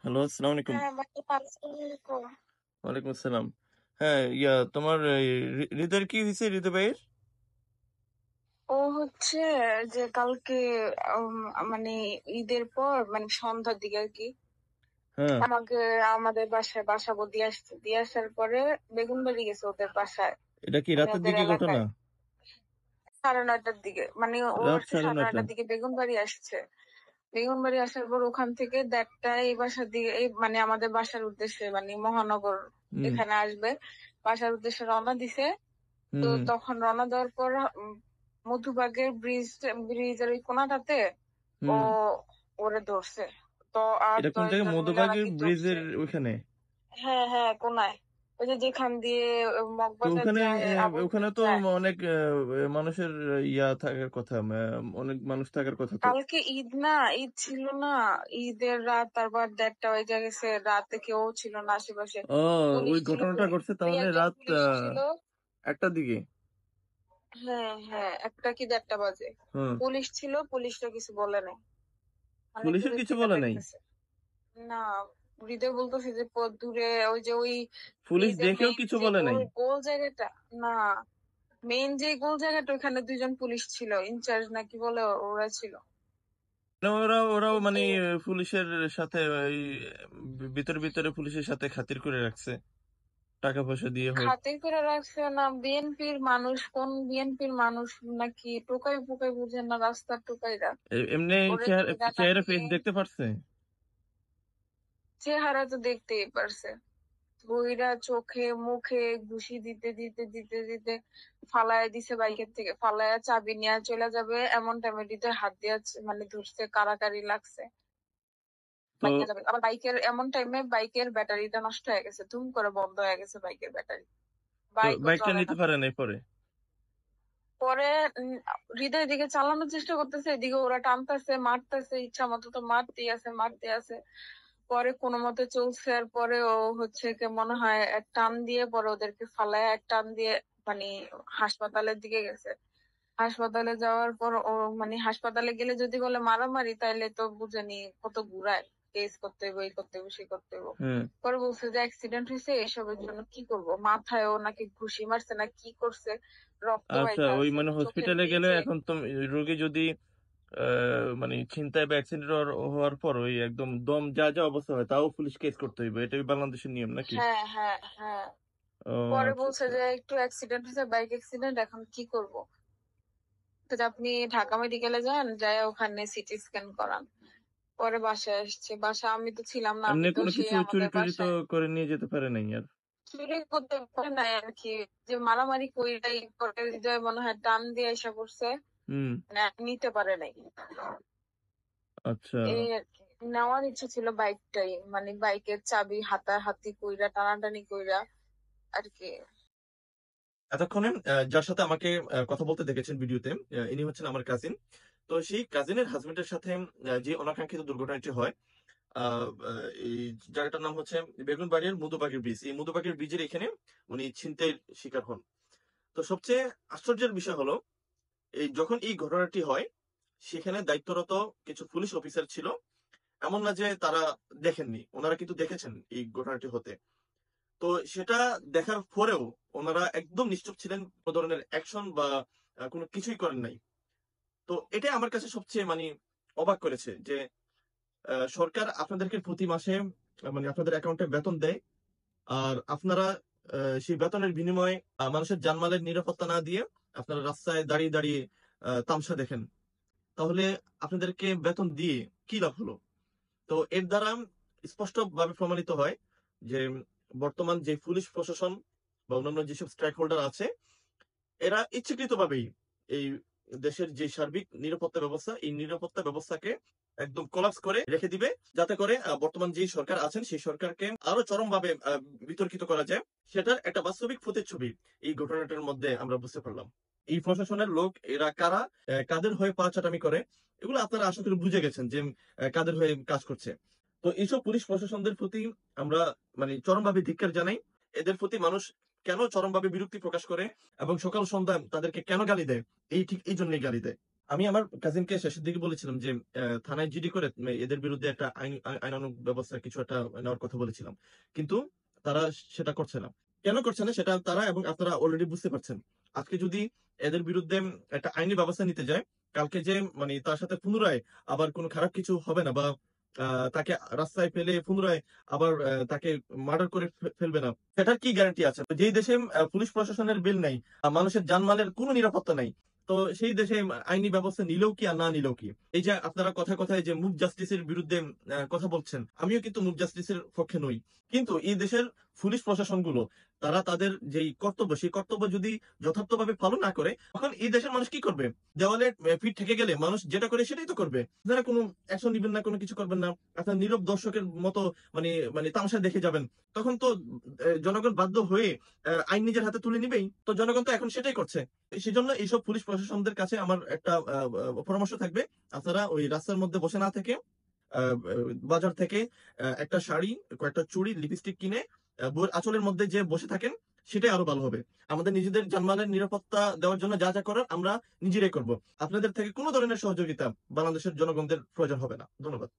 Hello, আসসালামু আলাইকুম। হ্যাঁ, বাকি ৫ মিনিট পর। ওয়ালাইকুম আসসালাম। হ্যাঁ, তোমার এই হৃদয়ের কি হইছে হৃদয় ভাইয়ের? ও হচ্ছে যে কালকে উম মানে ঈদের পর মানে সন্ধ্যার দিকে আরকি হ্যাঁ, আমাকে আমাদের বাসায় বাসাবো দিয়ে আসছে। দিয়ে আসার পরে বেগুনবাড়ি গেছে ওদের বাসায়। এটা কি মানে রাতের ওদের দিকে ঘটনা? এলাকায়। ৯:৩০ দিকে। মানে ও রাত হচ্ছে ৯:৩০। ৯:৩০ দিকে বেগুনবাড়ি আসছে। বেগুনবাড়ি আসার পর ওখান থেকে ১:৩০ এই বাসার দিকে এই মানে আমাদের বাসার উদ্দেশ্যে মানে মহানগর হুম, এখানে আসবে। বাসার উদ্দেশ্যে রওনা দিছে। হুম, তো হুম, তখন রওনা দেওয়ার পর মধুবাগের ব্রিজের ওই কোনাটাতে ও হুম। ওরে ধরছে। তো আর এটা কোন জায়গায়? ১০ জন মিলে মধুবাগের নাকি ধরছে। ব্রিজের ওইখানে? হ্যাঁ হ্যাঁ, কোনায়। ওই যে যেখান দিয়ে তো মগবাজার ওখানে যায়, ওখানে আবুলপুর তো যায়। অনেক মানুষের থাকার কথা, অনেক মানুষ থাকার কথা তো। কালকে ঈদ না, ঈদ ছিল না। ঈদের রাত তারপর ১:৩০ হয়ে গেছে, রাতে কেউ ছিল না আশেপাশে। ও, পুলিশ ওই ছিল, ঘটনাটা ঘটছে দুই তাহলে একজন রাত পুলিশ ছিল। ১টার দিকে। হ্যাঁ হ্যাঁ, ১টা কি ১:৩০ বাজে। হুম। পুলিশ ছিল, পুলিশরা কিছু বলে নাই। মানে পুলিশের দূরের কিছু থেকে বলে নাই? দেখতেছে। না, হৃদয় বলতেছে যে দূরে ওই যে ওই পুলিশ ঈদের দেখেও মেইন কিছু যে বলে গোল নাই? গোল জায়গাটা, না, মেইন যে গোল জায়গাটা ওখানে ২ জন পুলিশ ছিল, ইনচার্জ নাকি বলে ওরা ছিল। না, ওরাও মানে কিন্তু পুলিশের সাথে ওই ভিতরে ভিতরে পুলিশের সাথে খাতির করে রাখছে, টাকা পয়সা দিয়ে হোক। খাতির করে রাখছে না, বিএনপির মানুষ, কোন বিএনপির মানুষ নাকি টোকাই ফোকাই বুঝে না, রাস্তার টোকাইরা এমনি ওরে কইরা চেহারা নাকি ফেস দেখতে পারছে? চেহারা তো দেখতেই পারছে। বুইড়া চোখে মুখে ঘুষি দিতে দিতে দিতে দিতে ফালায়া দিছে, বাইকের থেকে ফালায়া চাবি নিয়ে চলে যাবে এমন টাইমে হৃদয় হাত দিয়ে মানে ধরছে, কারাকারি লাগছে। তো বাইক নিয়ে যাবে আবার, বাইকের এমন টাইমে বাইকের ব্যাটারিটা নষ্ট হয়ে গেছে, ধুম করে বন্ধ হয়ে গেছে বাইকের ব্যাটারি, তো বাইকও বাইকটা চলে না। নিতে পারে নাই পরে? পরে হৃদয় এদিকে চালানোর চেষ্টা করতেছে, এদিকে ওরা টানতেছে মারতেছে, ইচ্ছা মতো তো মারতেই আছে মারতে আছে। পরে কোনো মতে চলছে, আর পরে ও হচ্ছে কি মনে হয় এক টান দিয়ে পরে ওদেরকে ফালায় এক টান দিয়ে মানে হাসপাতালের দিকে গেছে। হাসপাতালে যাওয়ার পর ও মানে হাসপাতালে গেলে যদি বলে মারামারি, তাইলে তো বুঝেনি কত ঘুরায়, কেস করতে হইব, এই করতে হইব, সেই করতে হইব। হ্যাঁ। পরে বলছে যে অ্যাক্সিডেন্ট হয়েছে, এসবের জন্য কি করব, মাথায়ও নাকি ঘুষি মারছে না কি করছে, রক্ত আচ্ছা, বাইতে ওই আছে মানে চোখের হসপিটালে গেলে নিচে। এখন তো রোগী যদি মানে ছিনতাই বা অ্যাক্সিডেন্ট হওয়ার পর ওই একদম দম যা যা অবস্থা হয় তাও পুলিশ কেস করতে হইবে, এটাই বাংলাদেশের নিয়ম নাকি? হ্যাঁ হ্যাঁ হ্যাঁ। ও, পরে আচ্ছা বলছে আচ্ছা। যে একটু অ্যাক্সিডেন্ট হয়েছে, বাইক অ্যাক্সিডেন্ট, এখন কি করব। তো যে আপনি ঢাকা মেডিকেলে যান, যায় ওখানে সিটি স্ক্যান করান। পরে বাসায় আসছে, বাসা আমি তো ছিলাম না, আমি এমনি তো কোনো সেই কিছু চুরি আমাদের টুরি তো বাসায়। করে নিয়ে যেতে পারে নাই আর? চুরি করতে পারে নাই আর কি, যে মারামারি কইরাই পরে হৃদয় মনে হয় টান দিয়ে এসে পড়ছে, হুম। মানে নিতে পারে নাই। আচ্ছা। এই আর কি, নেওয়ার ইচ্ছা ছিল বাইকটাই, মানে বাইকের চাবি হাতাহাতি কইরা টানাটানি কইরা আর কি। এতক্ষণে যার সাথে আমাকে কথা বলতে দেখেছেন ভিডিওতে, ইনি হচ্ছেন আমার কাজিন। তো সেই কাজিনের হাজবেন্ডের সাথে যে অনাকাঙ্ক্ষিত দুর্ঘটনাটি হয়, এই জায়গাটার নাম হচ্ছে বেগুনবাড়িয়ার মধুবাগের ব্রিজ। এই মধুবাগের ব্রিজের এখানে উনি ছিনতাইয়ের শিকার হন। তো সবচেয়ে আশ্চর্যের বিষয় হলো, যখন এই ঘটনাটি হয় সেখানে দায়িত্বরত কিছু পুলিশ অফিসার ছিল। এমন না যে তারা দেখেননি, ওনারা কিন্তু দেখেছেন এই ঘটনাটি হতে। তো সেটা দেখার পরেও ওনারা একদম নিশ্চুপ ছিলেন, কোনো ধরনের অ্যাকশন বা কোনো কিছুই করেন নাই। তো এটাই আমার কাছে সবচেয়ে মানে অবাক করেছে যে সরকার আপনাদেরকে প্রতি মাসে মানে আপনাদের অ্যাকাউন্টে বেতন দেয়, আর আপনারা সেই বেতনের বিনিময়ে মানুষের জানমালের নিরাপত্তা না দিয়ে আপনারা রাস্তায় দাঁড়িয়ে দাঁড়িয়ে তামসা দেখেন। তাহলে আপনাদেরকে বেতন দিয়ে কি লাভ হলো? তো এর দ্বারা স্পষ্টভাবে প্রমাণিত হয় যে বর্তমান যে পুলিশ প্রশাসন বা অন্যান্য যেসব স্টেক হোল্ডার আছে, এরা ইচ্ছাকৃতভাবেই এই দেশের যে সার্বিক নিরাপত্তা ব্যবস্থা, এই নিরাপত্তা ব্যবস্থাকে একদম কোলাপস করে রেখে দিবে, যাতে করে বর্তমান যে সরকার আছেন সেই সরকারকে আরো চরমভাবে বিতর্কিত করা যায়। সেটার একটা বাস্তবিক প্রতিচ্ছবি এই ঘটনাটার মধ্যে আমরা বুঝতে পারলাম। এই প্রশাসনের লোক এরা কারা, কাদের হয়ে পাচাটামি করে, এগুলো আপনারা আশা করি বুঝে গেছেন যে কাদের হয়ে কাজ করছে। তো এইসব পুলিশ প্রশাসনদের প্রতি আমরা মানে চরমভাবে ধিক্কার জানাই। এদের প্রতি মানুষ কেন চরমভাবে বিরক্তি প্রকাশ করে এবং সকাল সন্ধ্যা তাদেরকে কেন গালি দেয়, ঠিক এই জন্যই গালি দেয়। আমি আমার কাজিনকে শেষের দিকে বলেছিলাম যে থানায় জিডি করে এদের বিরুদ্ধে একটা আইনানুগ ব্যবস্থা কিছু একটা নেওয়ার কথা বলেছিলাম। কিন্তু তারা সেটা করছে না। কেন করছে না সেটা তারা এবং আপনারা অলরেডি বুঝতে পারছেন। আজকে যদি এদের বিরুদ্ধে একটা আইনি ব্যবস্থা নিতে যায়, কালকে যে তার সাথে পুনরায় আবার কোনো খারাপ কিছু হবে না বা তাকে রাস্তায় ফেলে পুনরায় আবার তাকে মার্ডার করে ফেলবে না। সেটার কি গ্যারান্টি আছে? যেই দেশে পুলিশ প্রশাসনের বেল নাই, মানুষের জানমালের কোনো নিরাপত্তা নাই। তো সেই দেশে আইনি ব্যবস্থা নিলেও কি আর না নিলেও কি? এই যে আপনারা কথায় কথায় যে মুভ জাস্টিসের বিরুদ্ধে কথা বলছেন, আমিও কিন্তু মুভ জাস্টিসের পক্ষে নই। কিন্তু এই দেশের পুলিশ প্রশাসনগুলো তারা তাদের যেই কর্তব্য, সেই কর্তব্য যদি যথার্থভাবে পালন না করে, তখন এই দেশের মানুষ কি করবে? দেওয়ালে পিঠ ঠেকে গেলে মানুষ যেটা করে সেটাই তো করবে। আপনারা কোনো অ্যাকশন নিবেন না, কোনো কিছু করবেন না। আপনারা নীরব দর্শকের মতো মানে তামাশা দেখে যাবেন। তখন তো জনগণ বাধ্য হয়ে আইন নিজের হাতে তুলে নিবেই। তো জনগণ তো এখন সেটাই করছে। সেজন্য এইসব পুলিশ প্রশাসনদের কাছে আমার একটা পরামর্শ থাকবে। আপনারা ওই রাস্তার মধ্যে বসে না থেকে বাজার থেকে একটা শাড়ি, কয়েকটা চুড়ি, লিপস্টিক কিনে বউয়ের আঁচলের মধ্যে যে বসে থাকেন, সেটাই আরো ভালো হবে। আমাদের নিজেদের জানমালের নিরাপত্তা দেওয়ার জন্য যা করার আমরা নিজেরাই করব। আপনাদের থেকে কোন ধরনের সহযোগিতা বাংলাদেশের জনগণদের প্রয়োজন হবে না। ধন্যবাদ।